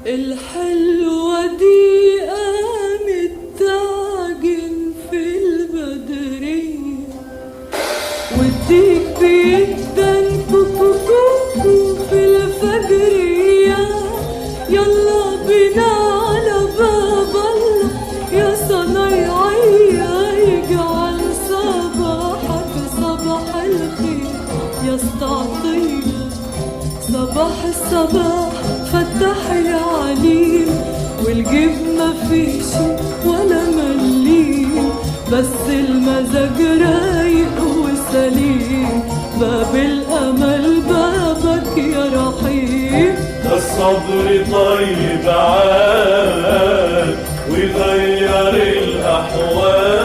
الحلوة دي قامت تعجن في البدرية، والديك بيدن كوكو في الفجرية. يلا بينا على باب الله يا صنايعية، يجعل صباحك صباح الخير يا استعطية. صباح الصباح فتح العليم، والجيب مفيش ولا مليم، بس المزاج رايق وسليم. باب الأمل بابك يا رحيم، ده الصبر طيب عاد ويغير الأحوال.